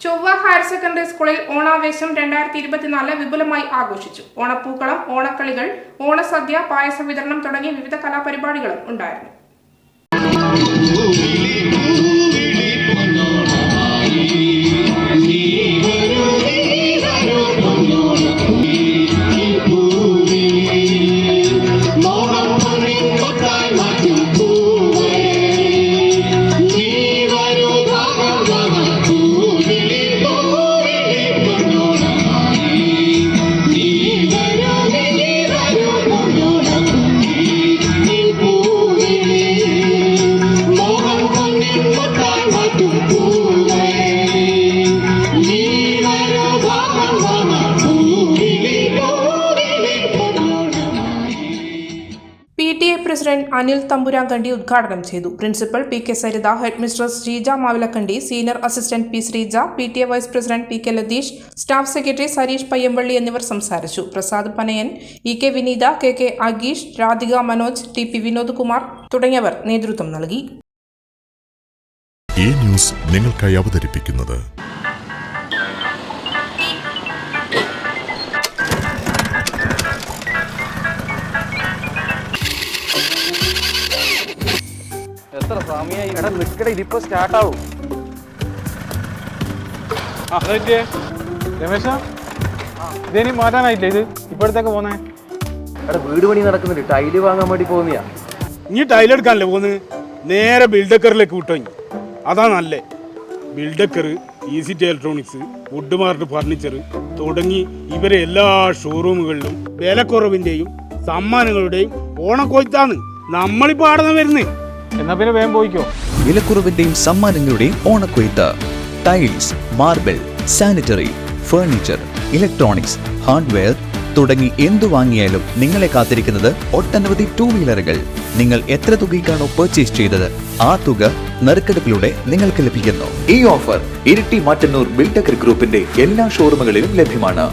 ചൊവ്വ higher secondary സ്കൂളിൽ ഓണാവേശം 2024 വിപുലമായി ആഘോഷിച്ചു. ഓണപ്പൂക്കളം, ഓണക്കളികൾ, ഓണസദ്യ, പായസ വിതരണം തുടങ്ങിയ വിവിധ കലാപരിപാടികളും ഉണ്ടായിരുന്നു. PTA പ്രസിഡന്റ് അനിൽ തമ്പുരാങ്കണ്ടി ഉദ്ഘാടനം ചെയ്തു. Principal PK Saritha, headmistress Jeeja Mavilakandi, senior assistant P Sreeja, PTA vice president PK Latheesh, staff secretary Sareesh Payyampalli എന്നിവർ സംസാരിച്ചു. പ്രസാദ് പനയൻ, EK വിനീത, KK അഗീഷ്, രാധിക മനോജ്, TP വിനോദ് കുമാർ തുടങ്ങിയവർ നേതൃത്വം നൽകി. ഈ ന്യൂസ് നിങ്ങൾക്കായി അവതരിപ്പിക്കുന്നത് എത്ര സമയമായി? എടാ നിൽക്കട, ഇതിപ്പോ സ്റ്റാർട്ടാവും. രമേശ, ഇതേനി മാറ്റാനായില്ലേ? ഇത് ഇപ്പോഴത്തേക്ക് പോന്നേ? എടാ വീട് പണി നടക്കുന്നുണ്ട്, ടൈല് വാങ്ങാൻ വേണ്ടി പോകുന്നയാ. ഇനി ടൈലെടുക്കാനല്ലേ പോന്ന്? നേരെ ബിൽഡക്കറിലേക്ക് വിട്ടോ. അതാ നല്ലേ. ബിൽഡക്കർ, ഈസിറ്റി ഇലക്ട്രോണിക്സ്, വുഡ് മാർട്ട് ഫർണിച്ചർ തുടങ്ങി ഇവരെ എല്ലാ ഷോറൂമുകളിലും വിലക്കുറവിന്റെയും സമ്മാനങ്ങളുടെയും ഓണക്കൊയ്ത്താണ് നമ്മളിപ്പോ ആടുന്ന വരുന്നേ. എന്നാ പിന്നെ വേഗം പോയിക്കോ. വിലക്കുറവിന്റെയും സമ്മാനങ്ങളുടെയും ഓണക്കൊയ്ത്ത്. Tiles, marble, sanitary, furniture, electronics, hardware തുടങ്ങി എന്തു വാങ്ങിയാലും നിങ്ങളെ കാത്തിരിക്കുന്നത് ഒട്ടനവധി 2 വീലറുകൾ. നിങ്ങൾ എത്ര തുകയ്ക്കാണോ പർച്ചേസ് ചെയ്തത് ആ തുക നറുക്കെടുപ്പിലൂടെ നിങ്ങൾക്ക് ലഭിക്കുന്നു. ഈ ഓഫർ ഇരിട്ടി മട്ടന്നൂർ ബിൽഡക്കർ ഗ്രൂപ്പിന്റെ എല്ലാ ഷോറൂമുകളിലും ലഭ്യമാണ്.